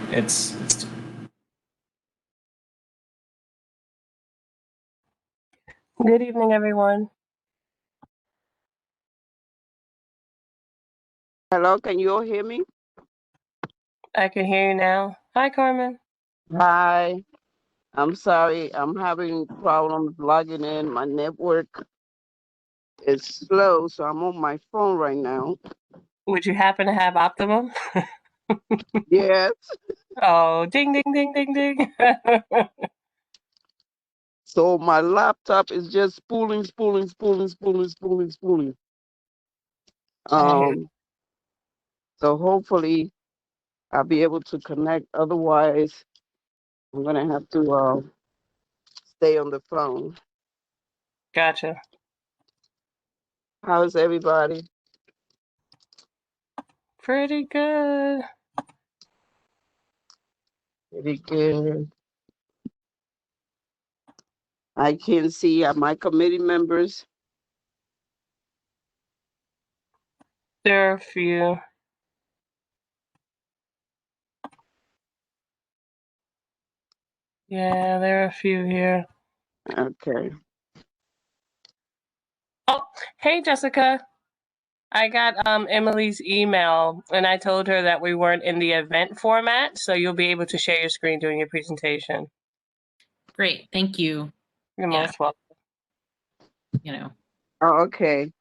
It's Good evening, everyone. Hello, can you all hear me? I can hear you now. Hi, Carmen. Hi. I'm sorry. I'm having problems logging in. My network is slow, so I'm on my phone right now. Would you happen to have Optimum? Yes. Oh, ding, ding, ding, ding, ding. So my laptop is just spooling. I hear you. So hopefully I'll be able to connect. Otherwise, I'm gonna have to stay on the phone. Gotcha. How's everybody? Pretty good. Pretty good. I can see my committee members. There are a few. Yeah, there are a few here. Okay. Oh, hey, Jessica. I got Emily's email, and I told her that we weren't in the event format, so you'll be able to share your screen during your presentation. Great, thank you. You're Yeah. most welcome. You know, Oh, okay.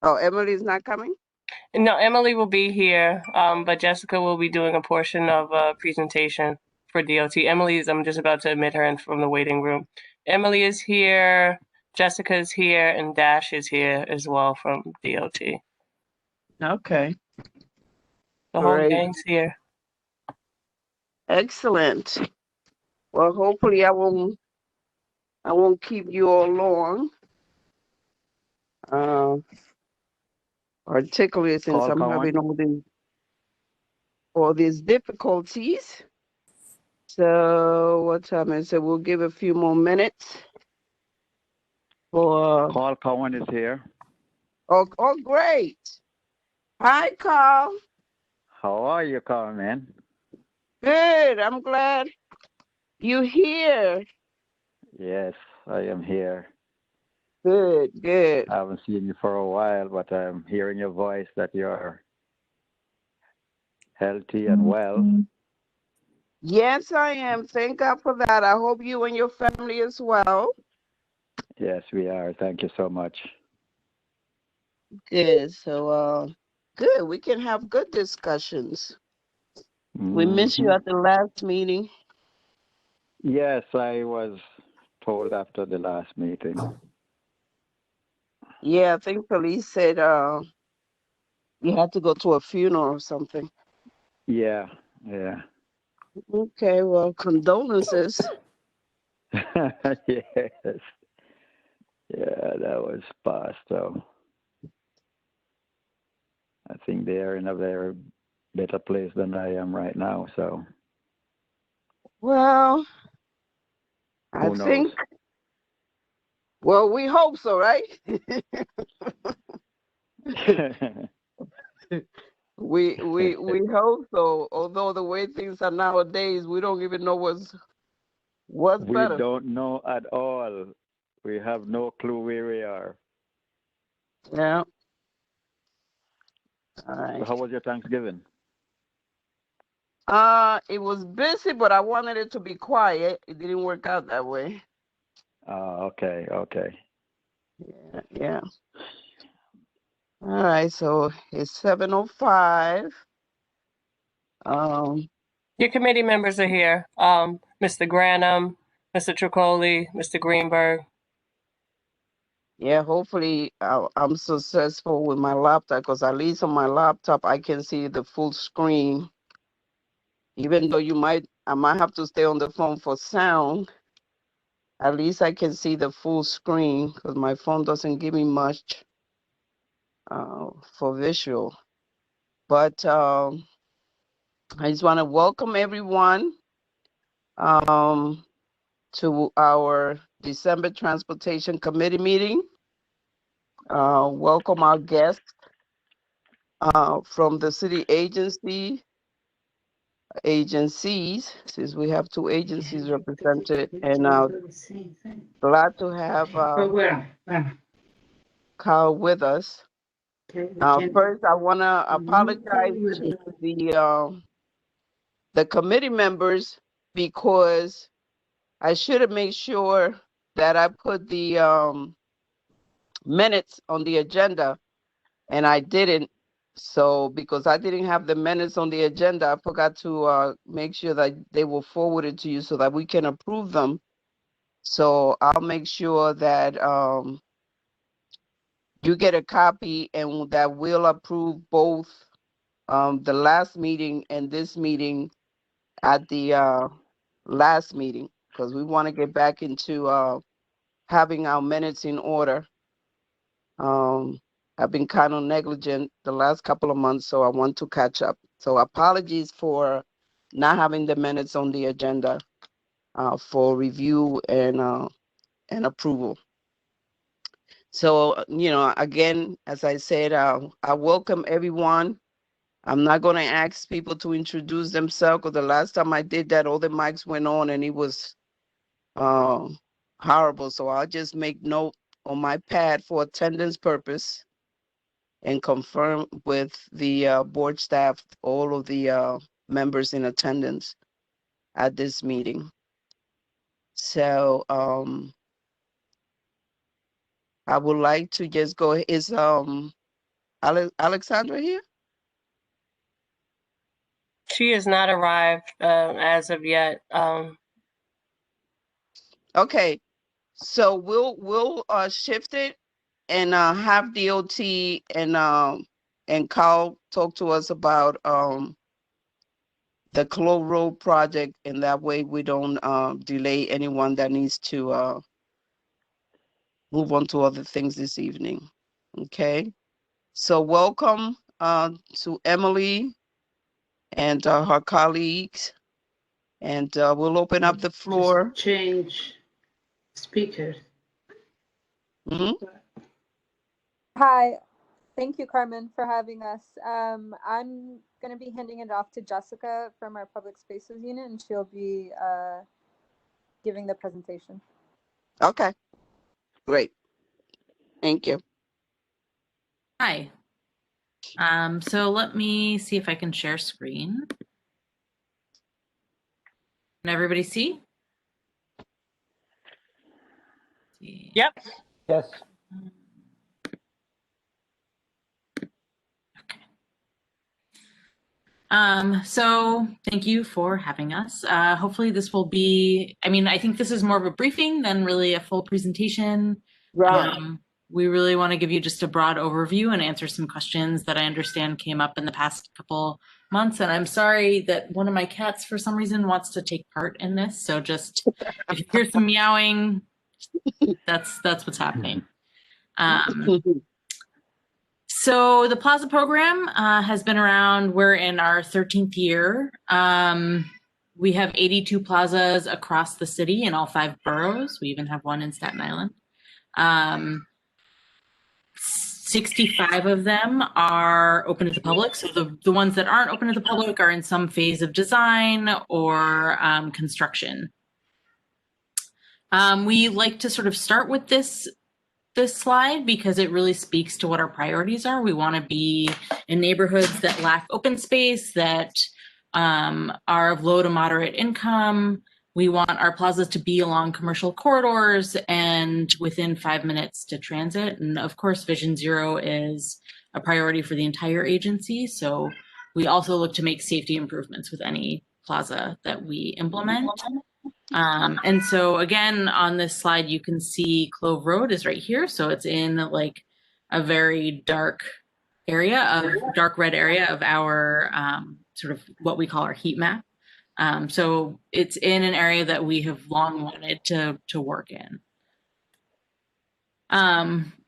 Oh, Emily's not coming? No, Emily will be here, but Jessica will be doing a portion of a presentation for DOT. I'm just about to admit her in from the waiting room. Emily is here, Jessica is here, and Dash is here as well from DOT. Okay. The whole Great. gang's here. Excellent. Well, hopefully I won't keep you all long. Particularly since I'm having all these difficulties. So what time is it? We'll give a few more minutes for Carl Cowan is here. oh great. Hi Carl. How are you, Carl, man? Good. I'm glad you're here. Yes, I am here. Good. I haven't seen you for a while, but I'm hearing your voice that you're healthy and well. Yes, I am. Thank God for that. I hope you and your family as well. Yes, we are. Thank you so much. Good. So, good. We can have good discussions. We missed you at the last meeting. Yes, I was told after the last meeting. Yeah, I think police said you had to go to a funeral or something. Yeah. Okay, well, condolences. Yes. Yeah, that was past, so I think they are in a very better place than I am right now, so Well, I who knows? think, well, we hope so, right? We hope so. Although the way things are nowadays, we don't even know what's We better. don't know at all. We have no clue where we are. Yeah. All right. So how was your Thanksgiving? It was busy, but I wanted it to be quiet. It didn't work out that way. Okay. Yeah. All right, so it's 7:05. Your committee members are here. Mr. Granum, Mr. Tricoli, Mr. Greenberg. Yeah, hopefully I'm successful with my laptop because at least on my laptop I can see the full screen. Even though I might have to stay on the phone for sound. At least I can see the full screen because my phone doesn't give me much for visual. But I just want to welcome everyone to our December Transportation Committee meeting. Welcome our guests from the city agency, agencies, since we have two agencies represented, and glad to have Carl with us. First, I want to apologize to the committee members because I should have made sure that I put the minutes on the agenda, and I didn't. So because I didn't have the minutes on the agenda, I forgot to make sure that they were forwarded to you so that we can approve them. So I'll make sure that you get a copy and that we'll approve both the last meeting and this meeting at the last meeting, because we want to get back into having our minutes in order. I've been kind of negligent the last couple of months, so I want to catch up. So apologies for not having the minutes on the agenda for review and approval. So, again, as I said, I welcome everyone. I'm not going to ask people to introduce themselves, because the last time I did that, all the mics went on and it was horrible. So I'll just make note on my pad for attendance purpose and confirm with the board staff, all of the members in attendance at this meeting. So I would like to just go, is Alexandra here? She has not arrived as of yet. Okay, so we'll shift it and have DOT and Carl talk to us about the Clove Road project, and that way we don't delay anyone that needs to move on to other things this evening. Okay, so welcome to Emily and her colleagues, and we'll open up the floor. Change speaker. Mhm. Hi, thank you, Carmen, for having us. I'm going to be handing it off to Jessica from our Public Spaces unit, and she'll be giving the presentation. Okay, great. Thank you. Hi. So let me see if I can share screen. Can everybody see? Yep. Yes. So thank you for having us. Hopefully this will be, I think this is more of a briefing than really a full presentation. Right. We really want to give you just a broad overview and answer some questions that I understand came up in the past couple months. And I'm sorry that one of my cats, for some reason, wants to take part in this. So just, if you hear some meowing, that's what's happening. So the Plaza program has been around. We're in our 13th year. We have 82 plazas across the city in all 5 boroughs. We even have one in Staten Island. 65 of them are open to the public. So the ones that aren't open to the public are in some phase of design or construction. We like to sort of start with this slide because it really speaks to what our priorities are. We want to be in neighborhoods that lack open space, that are of low to moderate income. We want our plazas to be along commercial corridors and within 5 minutes to transit. And of course, Vision Zero is a priority for the entire agency. So we also look to make safety improvements with any plaza that we implement. And so again, on this slide, you can see Clove Road is right here. So it's in like a very dark area of dark red area of our sort of what we call our heat map. So it's in an area that we have long wanted to work in.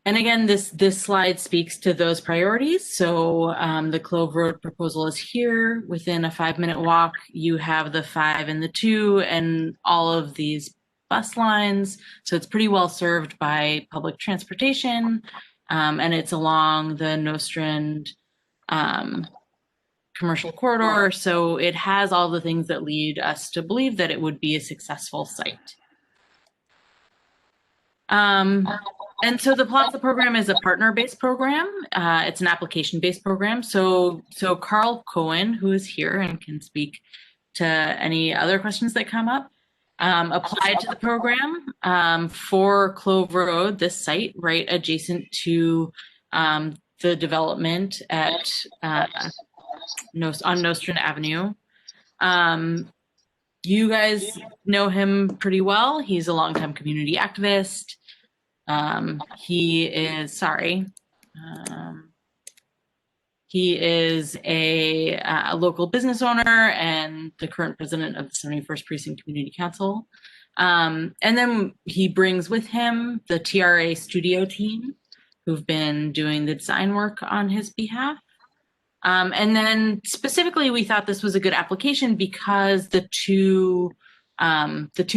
And again, this slide speaks to those priorities. So the Clove Road proposal is here. Within a 5-minute walk, you have the 5 and the 2 and all of these bus lines. So it's pretty well served by public transportation. And it's along the Nostrand commercial corridor. So it has all the things that lead us to believe that it would be a successful site. And so the Plaza program is a partner-based program. It's an application-based program. So Carl Cohen, who is here and can speak to any other questions that come up, applied to the program for Clove Road, this site right adjacent to the development at on Nostrand Avenue. You guys know him pretty well. He's a longtime community activist. He is a local business owner and the current president of the 71st Precinct Community Council. And then he brings with him the TRA studio team who've been doing the design work on his behalf. And then specifically, we thought this was a good application because the two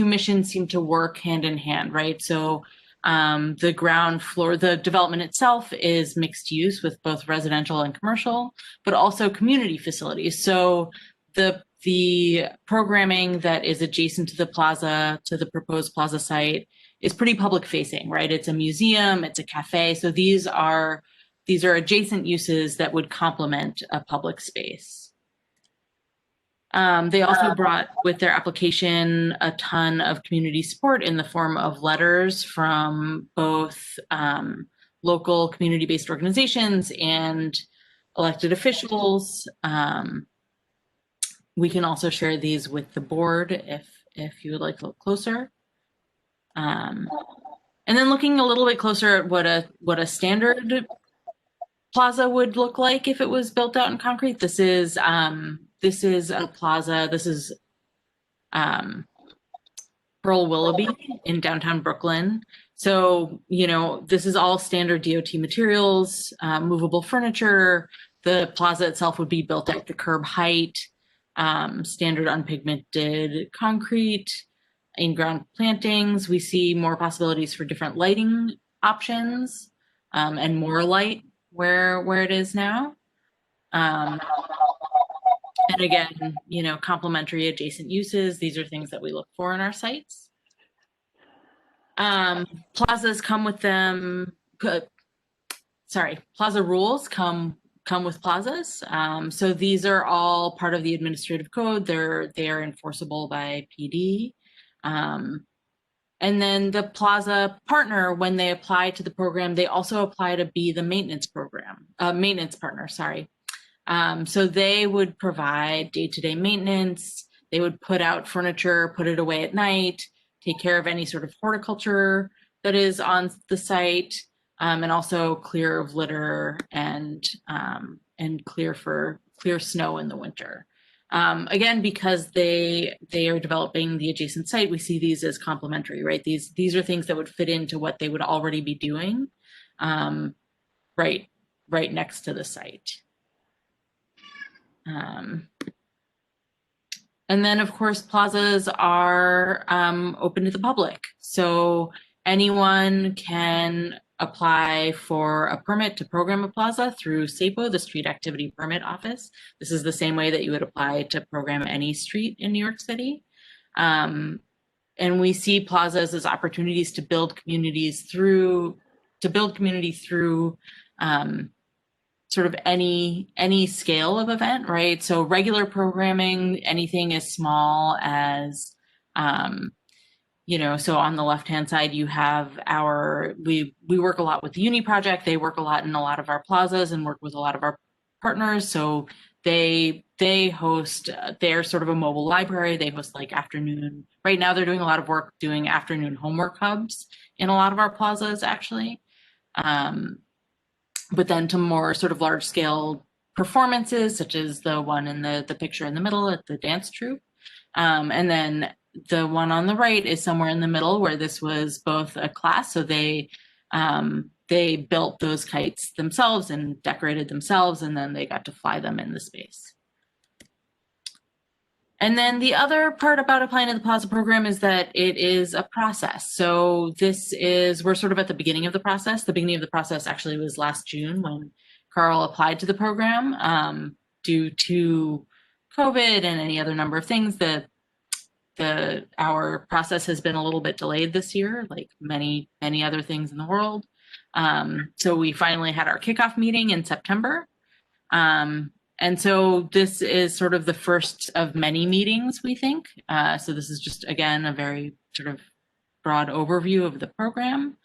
missions seem to work hand in hand, right? So the ground floor, the development itself is mixed use with both residential and commercial, but also community facilities. So the programming that is adjacent to the plaza, to the proposed plaza site, is pretty public facing, right? It's a museum, it's a cafe. So these are adjacent uses that would complement a public space. They also brought with their application a ton of community support in the form of letters from both local community-based organizations and elected officials. We can also share these with the board if you would like to look closer. And then looking a little bit closer at what a standard plaza would look like if it was built out in concrete. This is a plaza. This is Pearl Willoughby in downtown Brooklyn. So, this is all standard DOT materials, movable furniture. The plaza itself would be built at the curb height, standard unpigmented concrete, in-ground plantings. We see more possibilities for different lighting options and more light where it is now. And again, complementary adjacent uses. These are things that we look for in our sites. Plazas come with them. Plaza rules come with plazas. So these are all part of the administrative code. They are enforceable by PD. And then the plaza partner, when they apply to the program, they also apply to be the maintenance partner, sorry. So they would provide day-to-day maintenance. They would put out furniture, put it away at night, take care of any sort of horticulture that is on the site, and also clear of litter and clear snow in the winter. Again, because they are developing the adjacent site, we see these as complementary, right? These are things that would fit into what they would already be doing, right next to the site. And then, of course, plazas are open to the public. So anyone can apply for a permit to program a plaza through SAPO, the Street Activity Permit Office. This is the same way that you would apply to program any street in New York City. And we see plazas as opportunities to build community through sort of any scale of event, right? So regular programming, anything as small as, so on the left-hand side, you have we work a lot with the Uni Project. They work a lot in a lot of our plazas and work with a lot of our partners. So they host, they're sort of a mobile library. They host afternoon, right now they're doing a lot of work doing afternoon homework hubs in a lot of our plazas, actually. But then to more sort of large scale performances, such as the one in the picture in the middle at the dance troupe. And then the one on the right is somewhere in the middle where this was both a class. So they built those kites themselves and decorated themselves, and then they got to fly them in the space. And then the other part about applying to the Plaza program is that it is a process. So we're sort of at the beginning of the process. The beginning of the process actually was last June when Carl applied to the program. due to COVID and any other number of things, our process has been a little bit delayed this year, like many other things in the world. So we finally had our kickoff meeting in September. And so this is sort of the first of many meetings, we think. So this is just, again, a very sort of broad overview of the program.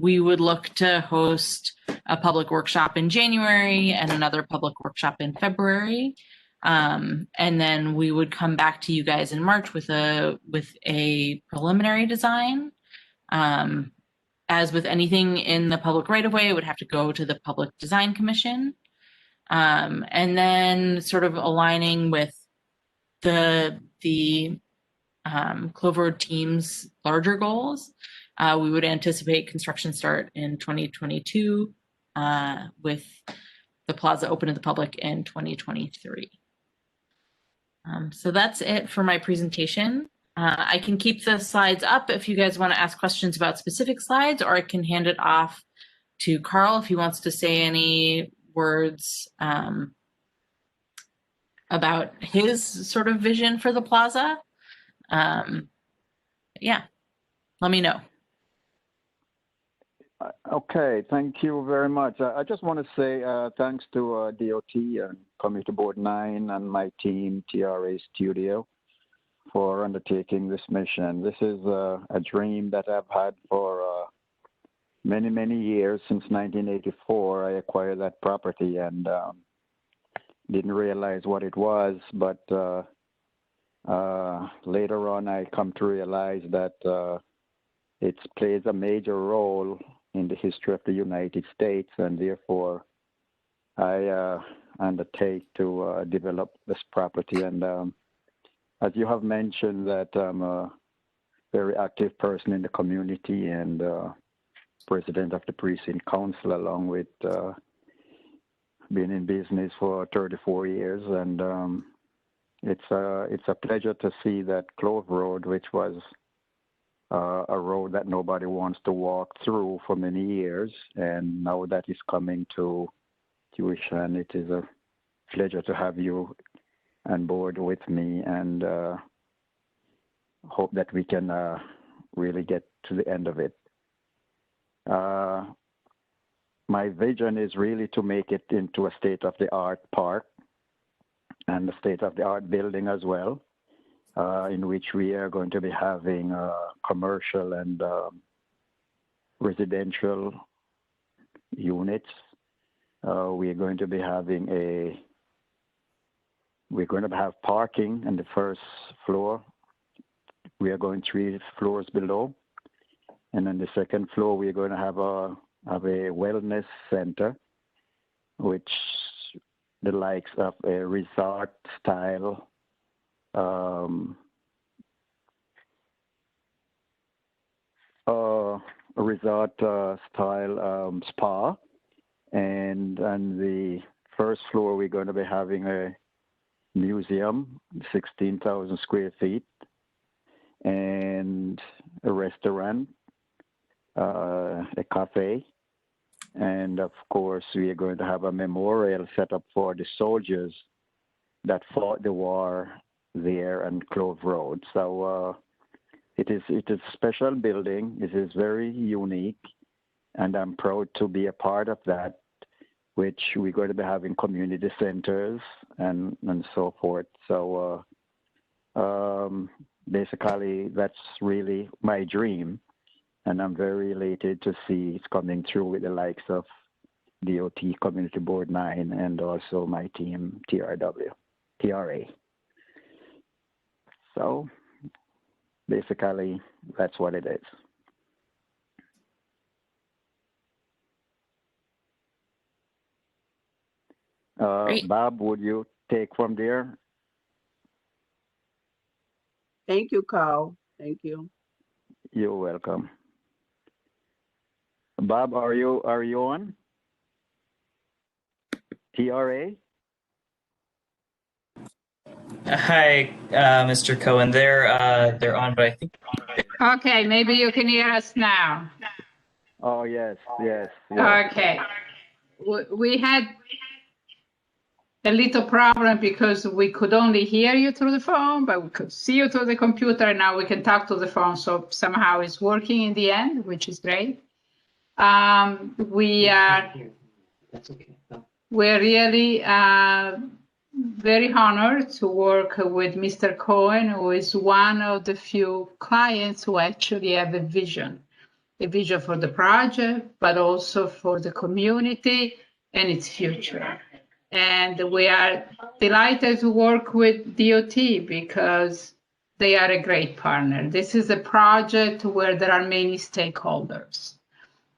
We would look to host a public workshop in January and another public workshop in February. And then we would come back to you guys in March with a preliminary design. As with anything in the public right-of-way, it would have to go to the Public Design Commission. And then sort of aligning with the Clover Road team's larger goals, we would anticipate construction start in 2022 with the plaza open to the public in 2023. So that's it for my presentation. I can keep the slides up if you guys want to ask questions about specific slides, or I can hand it off to Carl if he wants to say any words about his sort of vision for the plaza. Yeah, let me know. Okay, thank you very much. I just want to say thanks to DOT and Community Board 9 and my team, TRA Studio, for undertaking this mission. This is a dream that I've had for many years. Since 1984, I acquired that property and didn't realize what it was, but later on I come to realize that it plays a major role in the history of the United States, and therefore I undertake to develop this property. And as you have mentioned, that I'm a very active person in the community and president of the precinct council, along with being in business for 34 years. And it's a pleasure to see that Clover Road, which was a road that nobody wants to walk through for many years, and now that is coming to fruition, it is a pleasure to have you on board with me, and hope that we can really get to the end of it. My vision is really to make it into a state-of-the-art park and a state-of-the-art building as well, in which we are going to be having commercial and residential units. We're going to have parking on the first floor. We are going 3 floors below, and on the second floor we're going to have a wellness center, which the likes of a resort style spa, and on the first floor we're going to be having a museum, 16,000 square feet, and a restaurant, a cafe, and of course we are going to have a memorial set up for the soldiers that fought the war there on Clover Road. So it is a special building. It is very unique, and I'm proud to be a part of that, which we're going to be having community centers and so forth. So basically that's really my dream, and I'm very elated to see it's coming through with the likes of DOT, Community Board 9, and also my team, TRA. So basically, that's what it is. Bob, would you take from there? Thank you, Carl. Thank you. You're welcome. Bob, are you on? TRA? Hi, Mr. Cohen. They're on, but I think. Okay, maybe you can hear us now. Oh, yes. Okay. We had a little problem because we could only hear you through the phone, but we could see you through the computer, and now we can talk to the phone. So somehow it's working in the end, which is great. We're really very honored to work with Mr. Cohen, who is one of the few clients who actually have a vision for the project, but also for the community and its future. And we are delighted to work with DOT because they are a great partner. This is a project where there are many stakeholders.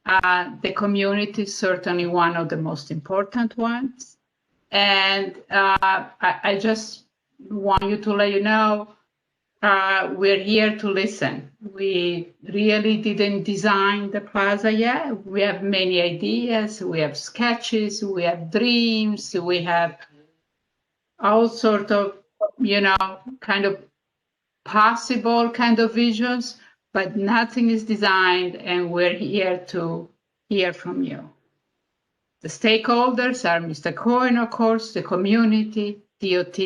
The community is certainly one of the most important ones. And I just want you to let you know, we're here to listen. We really didn't design the plaza yet. We have many ideas, we have sketches, we have dreams, we have all sort of, kind of possible kind of visions, but nothing is designed, and we're here to hear from you. The stakeholders are Mr. Cohen, of course, the community, DOT,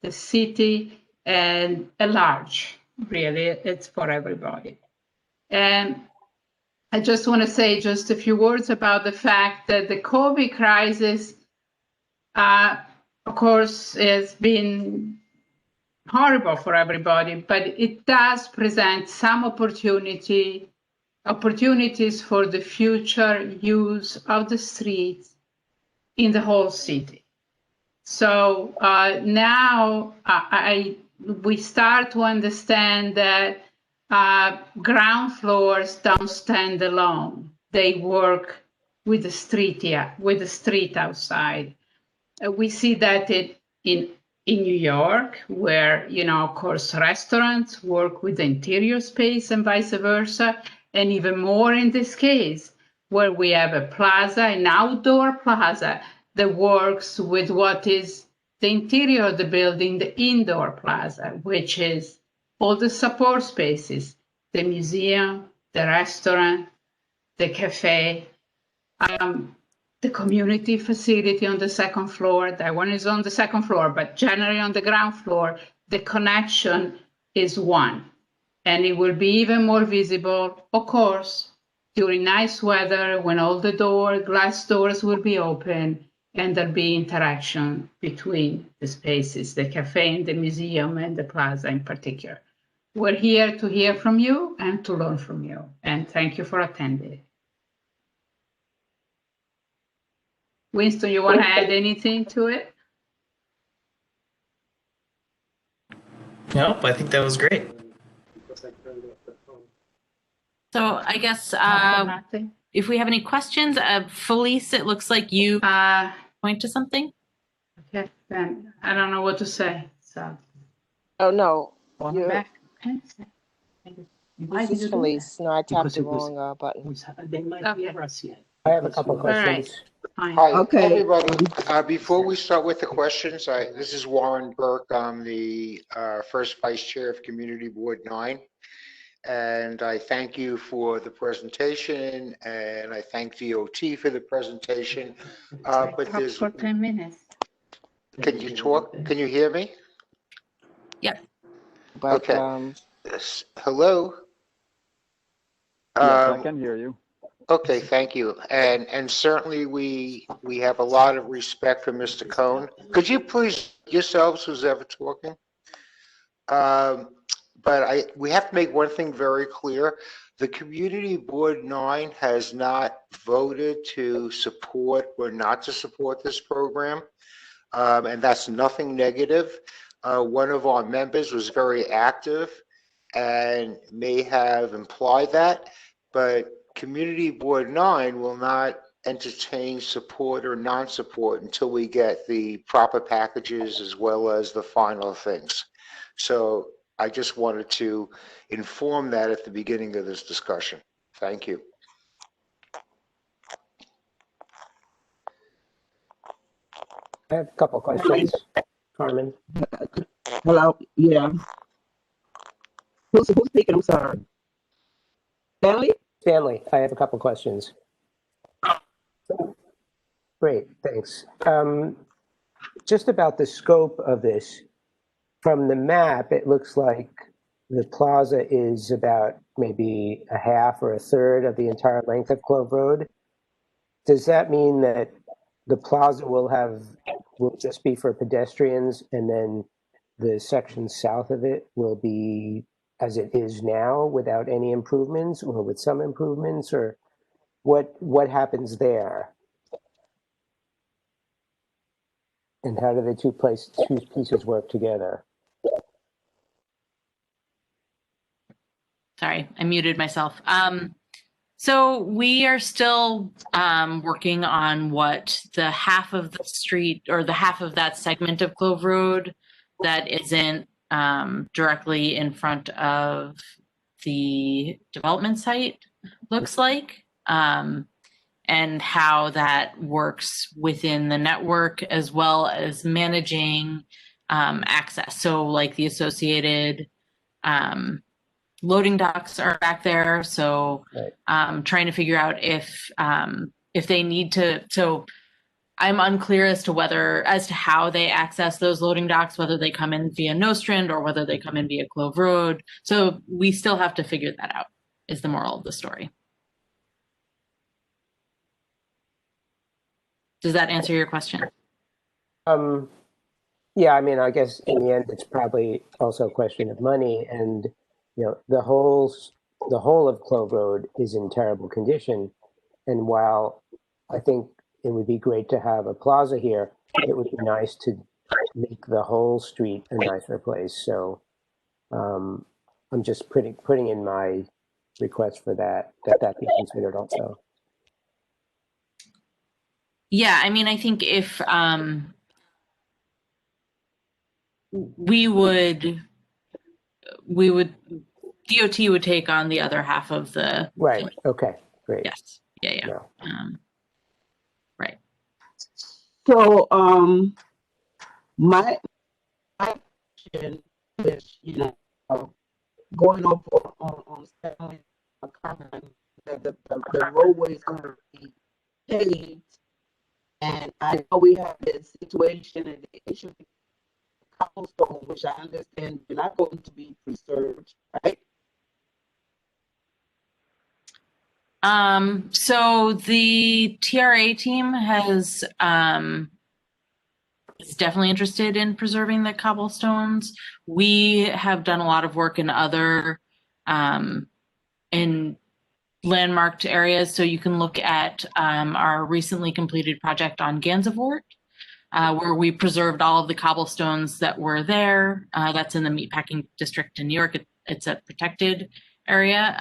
the city, and at large, really, it's for everybody. And I just want to say just a few words about the fact that the COVID crisis, of course, has been horrible for everybody, but it does present some opportunities for the future use of the streets in the whole city. So now we start to understand that ground floors don't stand alone. They work with the street outside. We see that in New York, where, of course, restaurants work with the interior space and vice versa, and even more in this case, where we have a plaza, an outdoor plaza that works with what is the interior of the building, the indoor plaza, which is all the support spaces, the museum, the restaurant, the cafe, the community facility on the second floor. That one is on the second floor, but generally on the ground floor, the connection is one. And it will be even more visible, of course, during nice weather when all the glass doors will be open and there'll be interaction between the spaces, the cafe and the museum and the plaza in particular. We're here to hear from you and to learn from you. And thank you for attending. Winston, you want to add anything to it? Nope, I think that was great. So I guess if we have any questions, Felice, it looks like you point to something. Okay, then I don't know what to say. So. Oh no, Back. this is Felice. No, I tapped the wrong button. I have a couple of questions. Fine. Hi, Okay. everybody. Before we start with the questions, this is Warren Burke. I'm the first vice chair of Community Board 9. And I thank you for the presentation, and I thank DOT for the presentation. But there's, for 10 minutes. can you talk? Can you hear me? Yep. But Okay. Yes. Hello? Yes, I can hear you. Okay, thank you. And certainly we have a lot of respect for Mr. Cohen. Could you please yourselves, who's ever talking? But we have to make one thing very clear. The Community Board 9 has not voted to support or not to support this program. And that's nothing negative. One of our members was very active and may have implied that, but Community Board 9 will not entertain support or non-support until we get the proper packages as well as the final things. So I just wanted to inform that at the beginning of this discussion. Thank you. I have a couple of questions, Carmen. Hello, yeah. Who's speaking? I'm sorry. Stanley? Stanley, I have a couple of questions. Great, thanks. just about the scope of this. From the map, it looks like the plaza is about maybe a half or a third of the entire length of Clove Road. Does that mean that the plaza will just be for pedestrians, and then the section south of it will be as it is now without any improvements, or with some improvements, or what happens there? And how do the two pieces work together? Sorry, I muted myself. So we are still working on what the half of the street, or the half of that segment of Clove Road that isn't directly in front of the development site looks like, and how that works within the network, as well as managing access. So like the associated loading docks are back there. So trying to figure out if they need to, so I'm unclear as to how they access those loading docks, whether they come in via Nostrand or whether they come in via Clove Road. So we still have to figure that out, is the moral of the story. Does that answer your question? Yeah, I mean, I guess in the end, it's probably also a question of money, and the whole of Clove Road is in terrible condition. And while I think it would be great to have a plaza here, it would be nice to make the whole street a nicer place. So I'm just putting in my request for that be considered also. Yeah, I mean, I think if we would DOT would take on the other half of the right. Okay, great. Yes. Yeah. Right. So my question is, going up on Stanley Common, the roadway is going to be paved, and I know we have this situation and the issue with cobblestone, which I understand are not going to be preserved, right? So the TRA team is definitely interested in preserving the cobblestones. We have done a lot of work in other in landmarked areas. So you can look at our recently completed project on Gansevoort, where we preserved all of the cobblestones that were there. That's in the meatpacking district in New York. It's a protected area.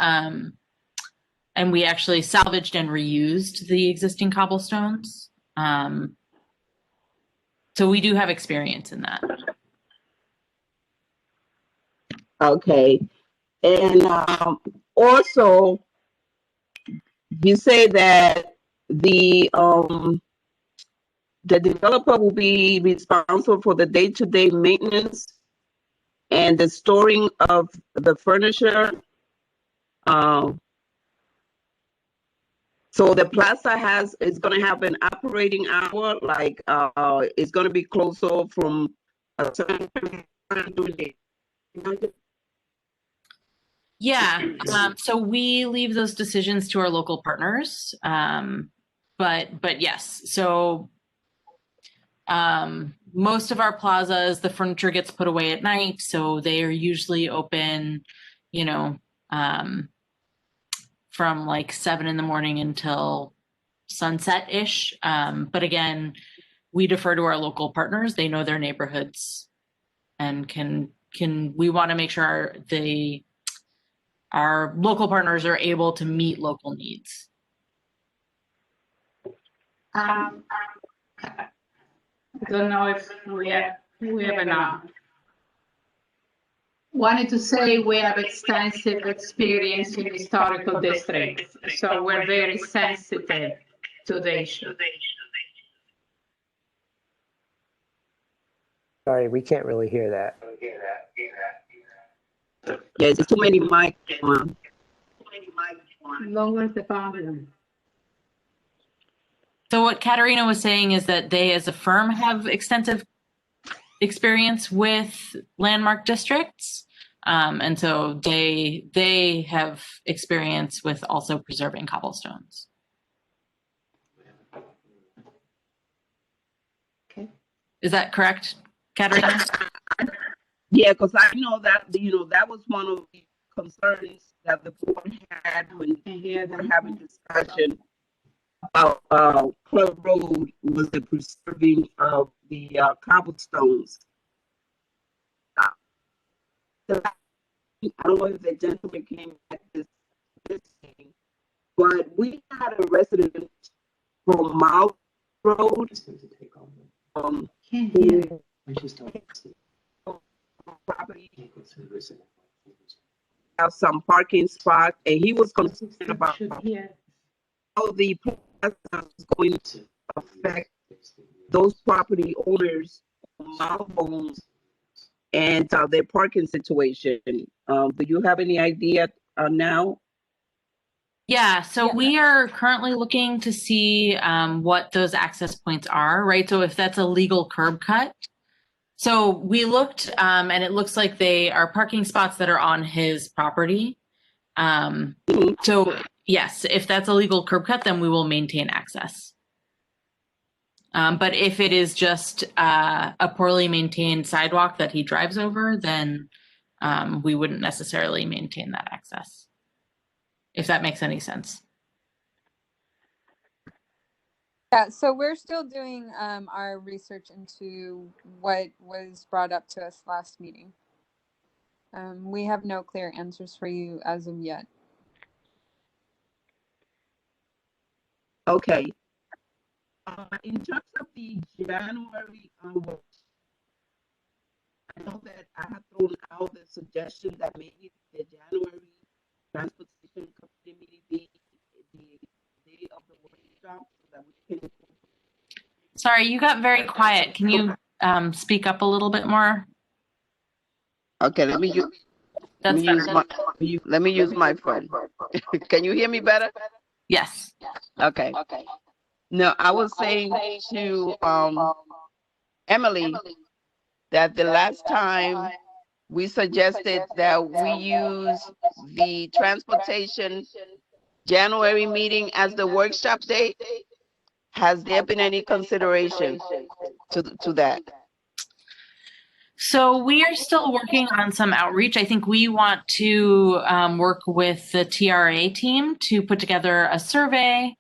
And we actually salvaged and reused the existing cobblestones. So we do have experience in that. Okay. And also, you say that the developer will be responsible for the day-to-day maintenance and the storing of the furniture. So the plaza is going to have an operating hour, like it's going to be closed off from a certain time during the night. Yeah, so we leave those decisions to our local partners. But yes, so most of our plazas, the furniture gets put away at night, so they are usually open, from like 7 in the morning until sunset-ish. But again, we defer to our local partners. They know their neighborhoods, and we want to make sure our local partners are able to meet local needs. I don't know if we have enough. Wanted to say we have extensive experience in historical districts, so we're very sensitive to the issue. Sorry, we can't really hear that. Yeah, there's too many mics on. Lower the volume. So what Katerina was saying is that they as a firm have extensive experience with landmark districts. And so they have experience with also preserving cobblestones. Okay. Is that correct, Katerina? Yeah, because I know that, that was one of the concerns that the board had when they were having discussion about Club Road, was the preserving of the cobblestones. I don't know if the gentleman came at this thing, but we had a resident from Mount Road, who property have some parking spots, and he was concerned about how the process is going to affect those property owners, Mount homes, and their parking situation. Do you have any idea now? Yeah, so we are currently looking to see what those access points are, right? So if that's a legal curb cut. So we looked and it looks like they are parking spots that are on his property. So yes, if that's a legal curb cut, then we will maintain access. But if it is just a poorly maintained sidewalk that he drives over, then we wouldn't necessarily maintain that access. If that makes any sense. Yeah, so we're still doing our research into what was brought up to us last meeting. We have no clear answers for you as of yet. Okay. In terms of the January, I know that I have thrown out the suggestion that maybe the January transportation committee meeting be the day of the workshop, so that we can. Sorry, you got very quiet. Can you speak up a little bit more? Okay, let me use my phone. Can you hear me better? Yes. Okay. No, I was saying to Emily that the last time we suggested that we use the transportation January meeting as the workshop date. Has there been any consideration to that? So we are still working on some outreach. I think we want to work with the TRA team to put together a survey.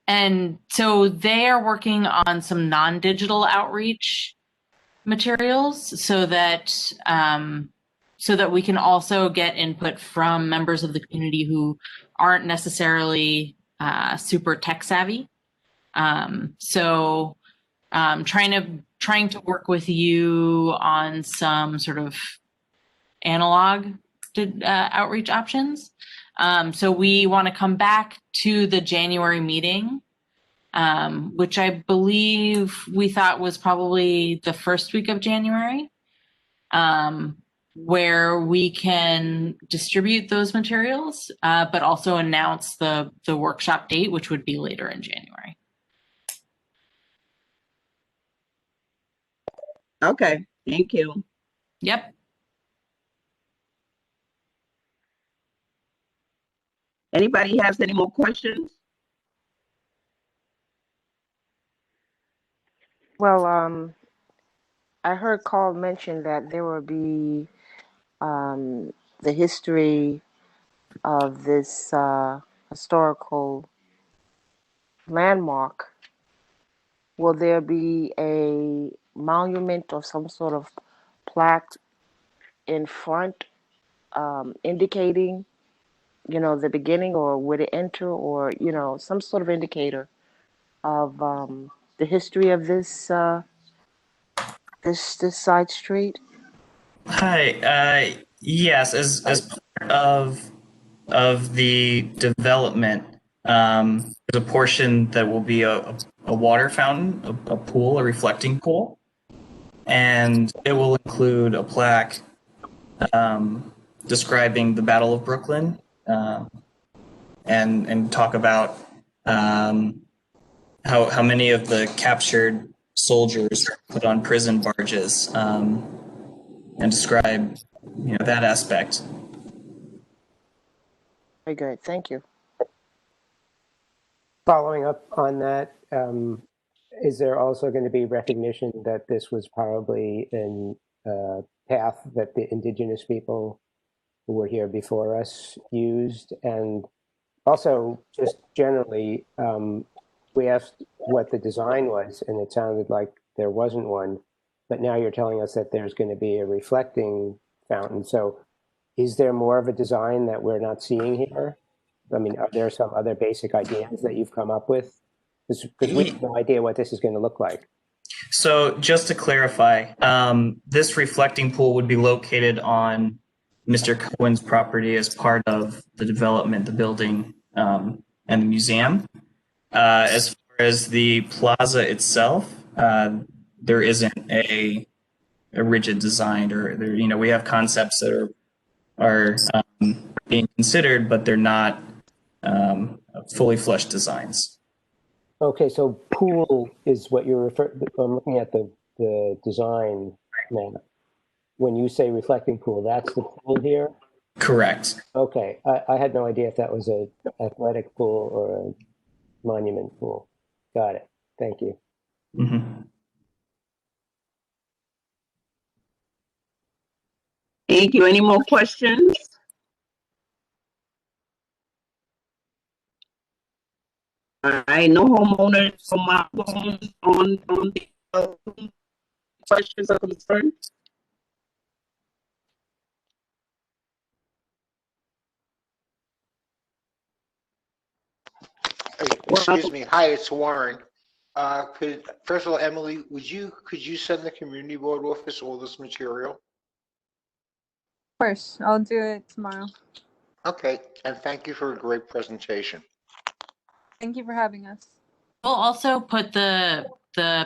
And so they are working on some non-digital outreach materials so that we can also get input from members of the community who aren't necessarily super tech savvy. Trying to work with you on some sort of analog outreach options. So we want to come back to the January meeting, which I believe we thought was probably the first week of January, where we can distribute those materials, but also announce the workshop date, which would be later in January. Okay, thank you. Yep. Anybody has any more questions? Well, I heard Carl mention that there will be the history of this historical landmark. Will there be a monument or some sort of plaque in front indicating, the beginning, or where to enter, or, some sort of indicator of the history of this this side street? Hi. Yes, as part of the development, there's a portion that will be a water fountain, a pool, a reflecting pool, and it will include a plaque describing the Battle of Brooklyn, and talk about how many of the captured soldiers put on prison barges, and describe that aspect. Very good. Thank you. Following up on that, is there also going to be recognition that this was probably a path that the indigenous people who were here before us used? And also, just generally, we asked what the design was, and it sounded like there wasn't one, but now you're telling us that there's going to be a reflecting fountain. So is there more of a design that we're not seeing here? I mean, are there some other basic ideas that you've come up with? Because we have no idea what this is going to look like. So just to clarify, this reflecting pool would be located on Mr. Cohen's property as part of the development, the building, and the museum. As far as the plaza itself, there isn't a rigid design, or there, we have concepts that are being considered, but they're not fully fleshed designs. Okay, so pool is what you're referring. I'm looking at the design map. When you say reflecting pool, that's the pool here? Correct. Okay, I had no idea if that was an athletic pool or a monument pool. Got it. Thank you. Mm-hmm. Thank you. Any more questions? I know homeowners from my homes on the questions or concerns. Excuse me. Hi, it's Warren. First of all, Emily, could you send the community board office all this material? Of course, I'll do it tomorrow. Okay, and thank you for a great presentation. Thank you for having us. We'll also put the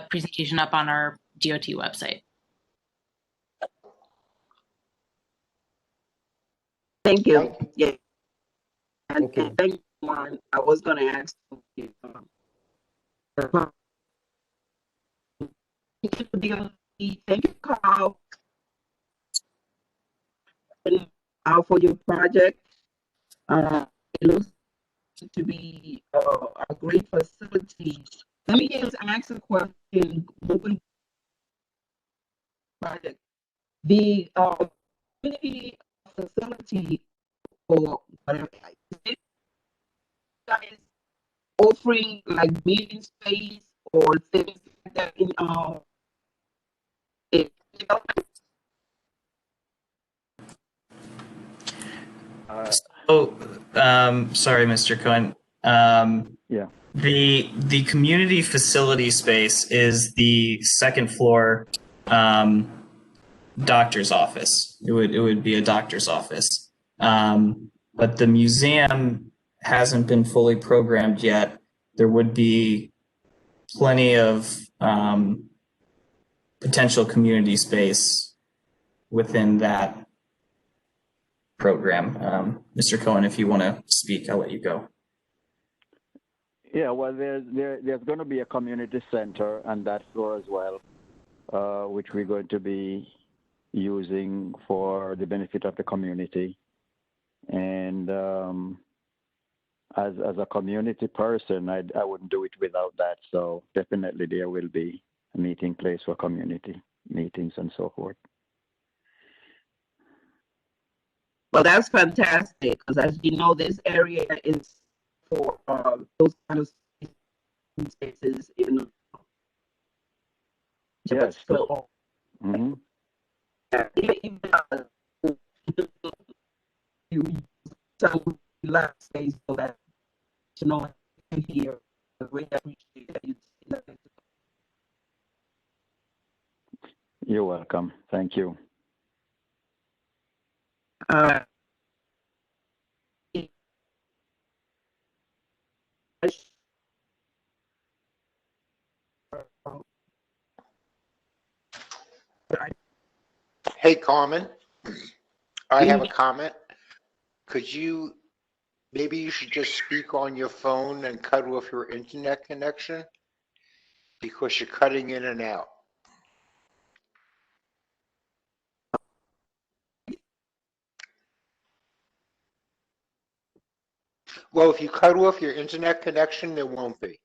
presentation up on our DOT website. Thank you. Yeah. Thank you. And thank you, Warren. I was going to ask you. Thank you, Carl, for your project. It looks to be a great facility. Let me just ask a question. Project. The community facility for whatever, is guys offering like meeting space or things like that in Sorry, Mr. Cohen. Yeah. The community facility space is the second floor doctor's office. It would be a doctor's office. But the museum hasn't been fully programmed yet. There would be plenty of potential community space within that program. Mr. Cohen, if you want to speak, I'll let you go. Yeah, well, there's going to be a community center on that floor as well, which we're going to be using for the benefit of the community. And as a community person, I wouldn't do it without that. So definitely there will be a meeting place for community meetings and so forth. Well, that's fantastic, because as you know, this area is for those kind of spaces, Yes. So, Mm-hmm. Some last space so that here. I really appreciate that you. You're welcome. Thank you. Hey, Carmen, I have a comment. Could you maybe you should just speak on your phone and cut off your internet connection because you're cutting in and out. Well, if you cut off your internet connection, there won't be.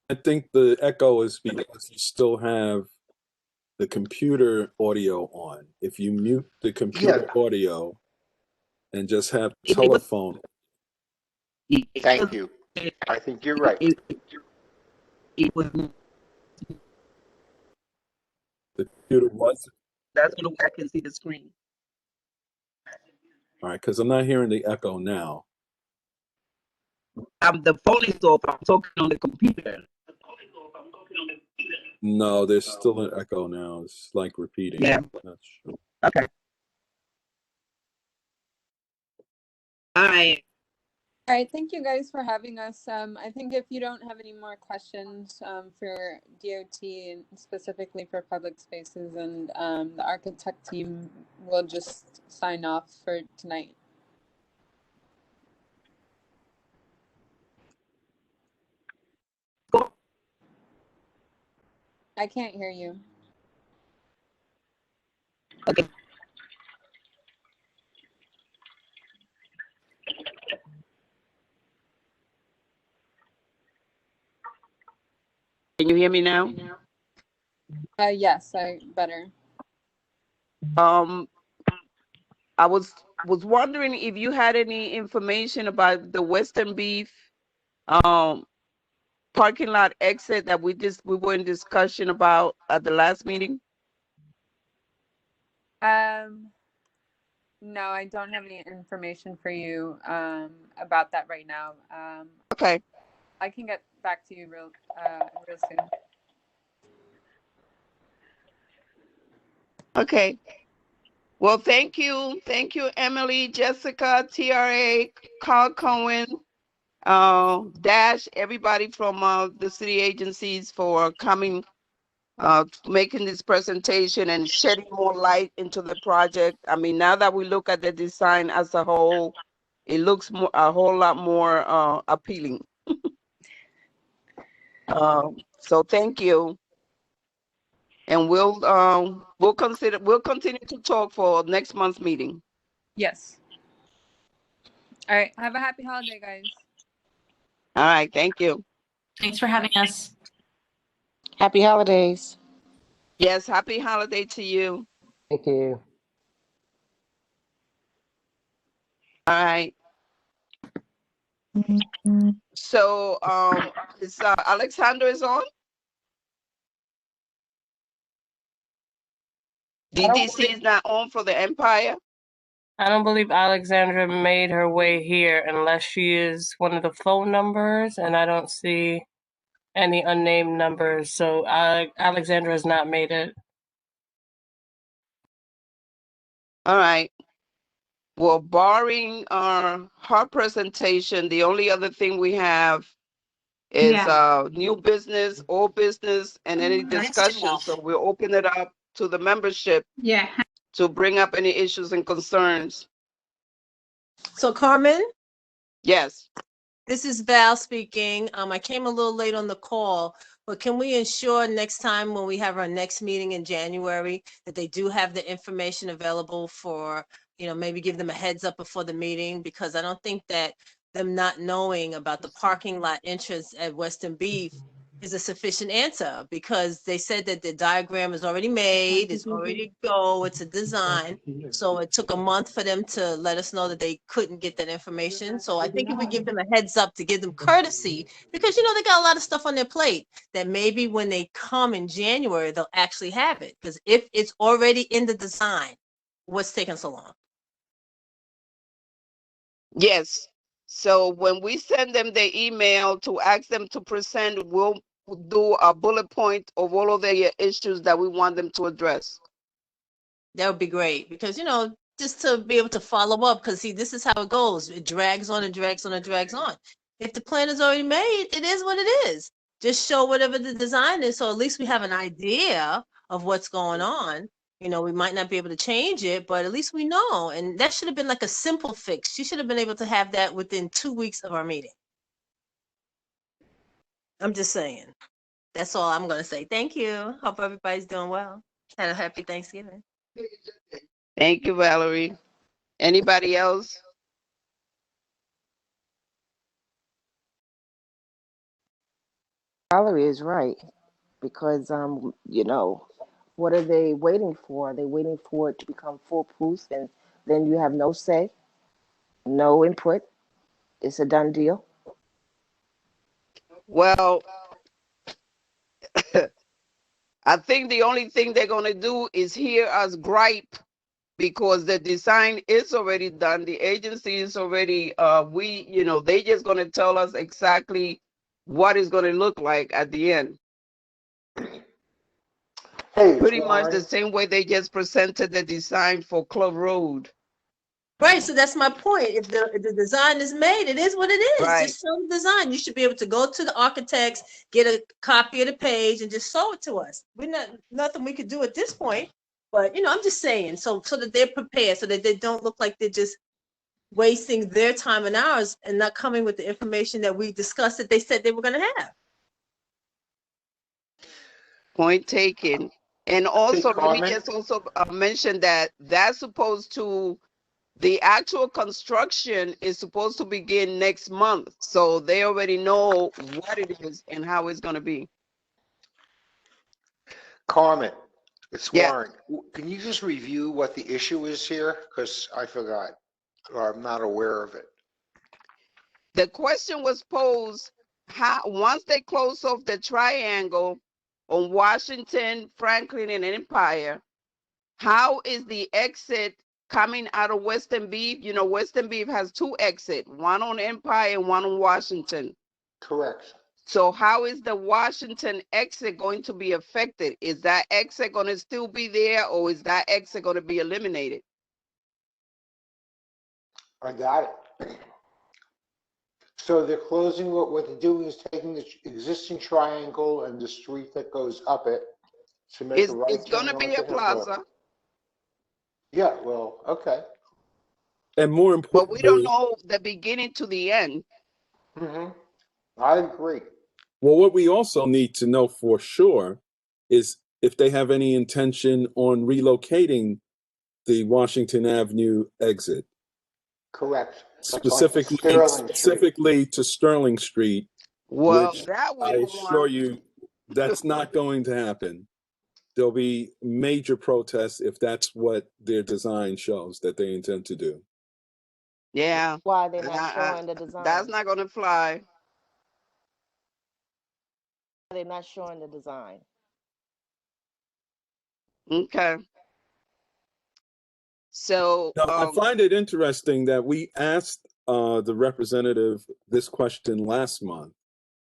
I think the echo is because you still have the computer audio on. If you mute the computer audio and just have telephone. Thank you. I think you're right. It was, The computer was. that's the way I can see the screen. All right, because I'm not hearing the echo now. The phone is off. I'm talking on the computer. No, there's still an echo now. It's like repeating. Yeah. Not sure. Okay. All right. All right, thank you guys for having us. I think if you don't have any more questions for DOT and specifically for public spaces and the architect team, we'll just sign off for tonight. I can't hear you. Okay. Can you hear me now? Yes, better. I was wondering if you had any information about the Western Beef parking lot exit that we were in discussion about at the last meeting. No, I don't have any information for you about that right now. Okay. I can get back to you real soon. Okay. Well, thank you, Emily, Jessica, TRA, Carl Cohen, Dash, everybody from the city agencies for coming, making this presentation and shedding more light into the project. I mean, now that we look at the design as a whole, it looks a whole lot more appealing. So thank you. And we'll continue to talk for next month's meeting. Yes. All right. Have a happy holiday, guys. All right. Thank you. Thanks for having us. Happy holidays. Yes. Happy holiday to you. Thank you. All right. So, is Alexander is on? DDC is not on for the Empire? I don't believe Alexandra made her way here unless she is one of the phone numbers, and I don't see any unnamed numbers. So Alexandra has not made it. All right. Well, barring her presentation, the only other thing we have is new business, old business, and any discussion. So we'll open it up to the membership to bring up any issues and concerns. So Carmen? Yes. This is Val speaking. I came a little late on the call, but can we ensure next time when we have our next meeting in January that they do have the information available for, maybe give them a heads up before the meeting? Because I don't think that them not knowing about the parking lot entrance at Western Beef is a sufficient answer, because they said that the diagram is already made, it's already it's a design. So it took a month for them to let us know that they couldn't get that information. So I think if we give them a heads up to give them courtesy, because they got a lot of stuff on their plate, that maybe when they come in January, they'll actually have it. Because if it's already in the design, what's taking so long? Yes. So when we send them the email to ask them to present, we'll do a bullet point of all of the issues that we want them to address. That would be great, because, just to be able to follow up, because see, this is how it goes. It drags on and drags on and drags on. If the plan is already made, it is what it is. Just show whatever the design is, so at least we have an idea of what's going on, You know, we might not be able to change it, but at least we know. And that should have been like a simple fix. She should have been able to have that within 2 weeks of our meeting. I'm just saying. That's all I'm going to say. Thank you. Hope everybody's doing well. Had a happy Thanksgiving. Thank you, Valerie. Anybody else? Valerie is right because you know, what are they waiting for? Are they waiting for it to become foolproof and then you have no say, no input? It's a done deal. Well, I think the only thing they're going to do is hear us gripe because the design is already done. The agency is already, they just going to tell us exactly what it's going to look like at the end. Hey, Pretty much Warren. the same way they just presented the design for Club Road. Right, so that's my point. If the design is made, it is what it is. Right. Just show the design. You should be able to go to the architects, get a copy of the page, and just show it to us. We're not nothing we could do at this point, but I'm just saying, so that they're prepared, so that they don't look like they're just wasting their time and ours and not coming with the information that we discussed that they said they were going to have. Point taken. And also, let me Carmen? just also mention that that's supposed to, the actual construction is supposed to begin next month. So they already know what it is and how it's going to be. Carmen, it's Yeah. Warren. Can you just review what the issue is here? Because I forgot, or I'm not aware of it. The question was posed, how, once they close off the triangle on Washington, Franklin, and Empire, how is the exit coming out of Western Beef? You know, Western Beef has two exits, one on Empire and one on Washington. Correct. So how is the Washington exit going to be affected? Is that exit going to still be there, or is that exit going to be eliminated? I got it. So they're closing, what they're doing is taking the existing triangle and the street that goes up it to make a right It's going to turn be onto a plaza, Hilltop. Yeah, well, okay. And more but we don't importantly, know the beginning to the end. I agree. well, what we also need to know for sure is if they have any intention on relocating the Washington Avenue exit. Correct. Specifically to Sterling Street, Well, which that we I don't assure want. you that's not going to happen. There'll be major protests if that's what their design shows that they intend to do. Yeah. Why they're not showing the design? That's not going to fly. They're not showing the design. Okay. So Now, I find it interesting that we asked the representative this question last month,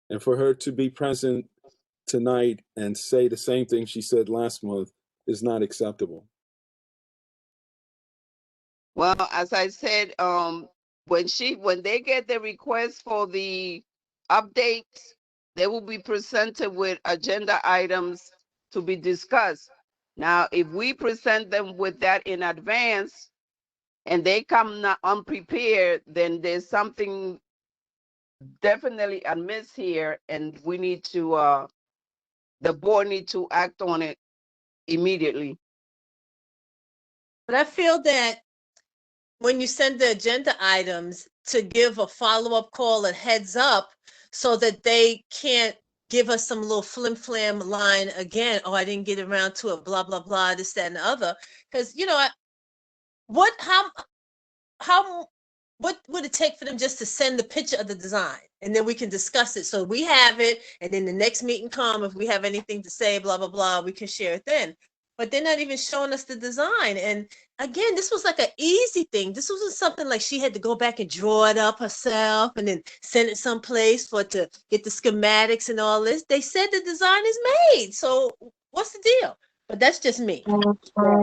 and for her to be present tonight and say the same thing she said last month is not acceptable. well, as I said, when they get the request for the updates, they will be presented with agenda items to be discussed. Now, if we present them with that in advance and they come not unprepared, then there's something definitely amiss here, and we need to the board need to act on it immediately. But I feel that when you send the agenda items, to give a follow-up call and heads up so that they can't give us some little flim-flam line again. Oh, I didn't get around to it, blah, blah, blah, this, that, and the other. Because, what would it take for them just to send the picture of the design and then we can discuss it? So we have it, and then the next meeting come, if we have anything to say, blah, blah, blah, we can share it then. But they're not even showing us the design. And again, this was like an easy thing. This wasn't something like she had to go back and draw it up herself and then send it someplace to get the schematics and all this. They said the design is made. So what's the deal? But that's just me.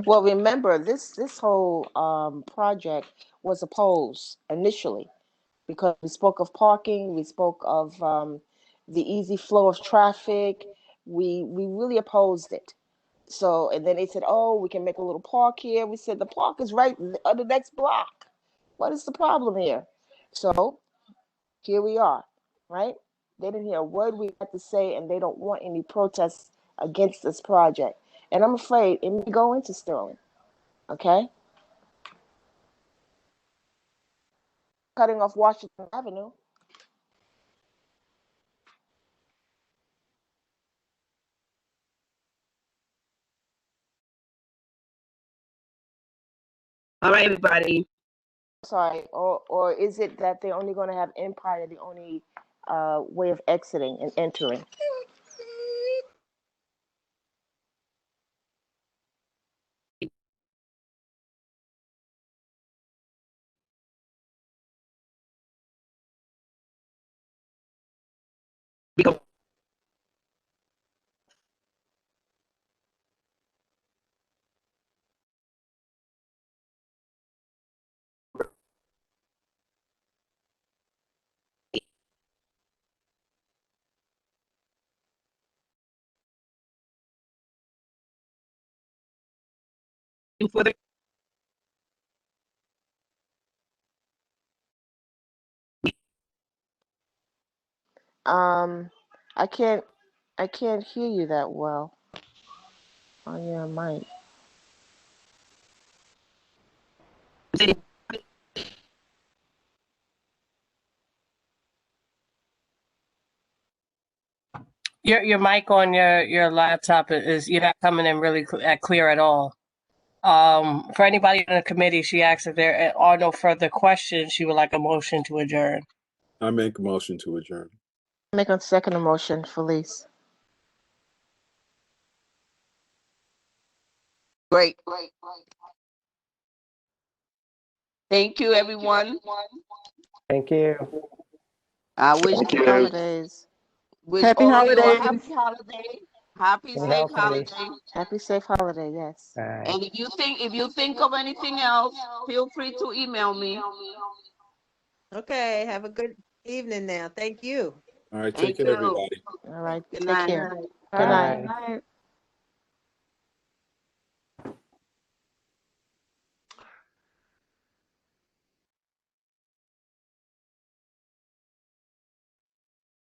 Well, remember, this whole project was opposed initially because we spoke of parking, we spoke of the easy flow of traffic. We really opposed it. So, and then they said, oh, we can make a little park here. We said, the park is right on the next block. What is the problem here? So here we are, right? They didn't hear a word we had to say, and they don't want any protests against this project. And I'm afraid it may go into Sterling, okay? Cutting off Washington Avenue. All right, everybody. Sorry, or is it that they're only going to have Empire, the only way of exiting and entering? Because for the I can't hear you that well on your mic. Your mic on your laptop is you're not coming in really clear at all. For anybody in the committee, she asked if there are no further questions. She would like a motion to adjourn. I make a motion to adjourn. Make a second motion, Felice. great. Thank you, everyone. Thank you. I wish Happy holidays. Happy holidays. Happy holiday. Happy Stay safe healthy. holiday. Happy safe holiday, yes. Bye. And if you think of anything else, feel free to email me. Okay, have a good evening now. Thank you. All right, Thank take care, you. everybody. All right, Good take night. care. Good Bye. night.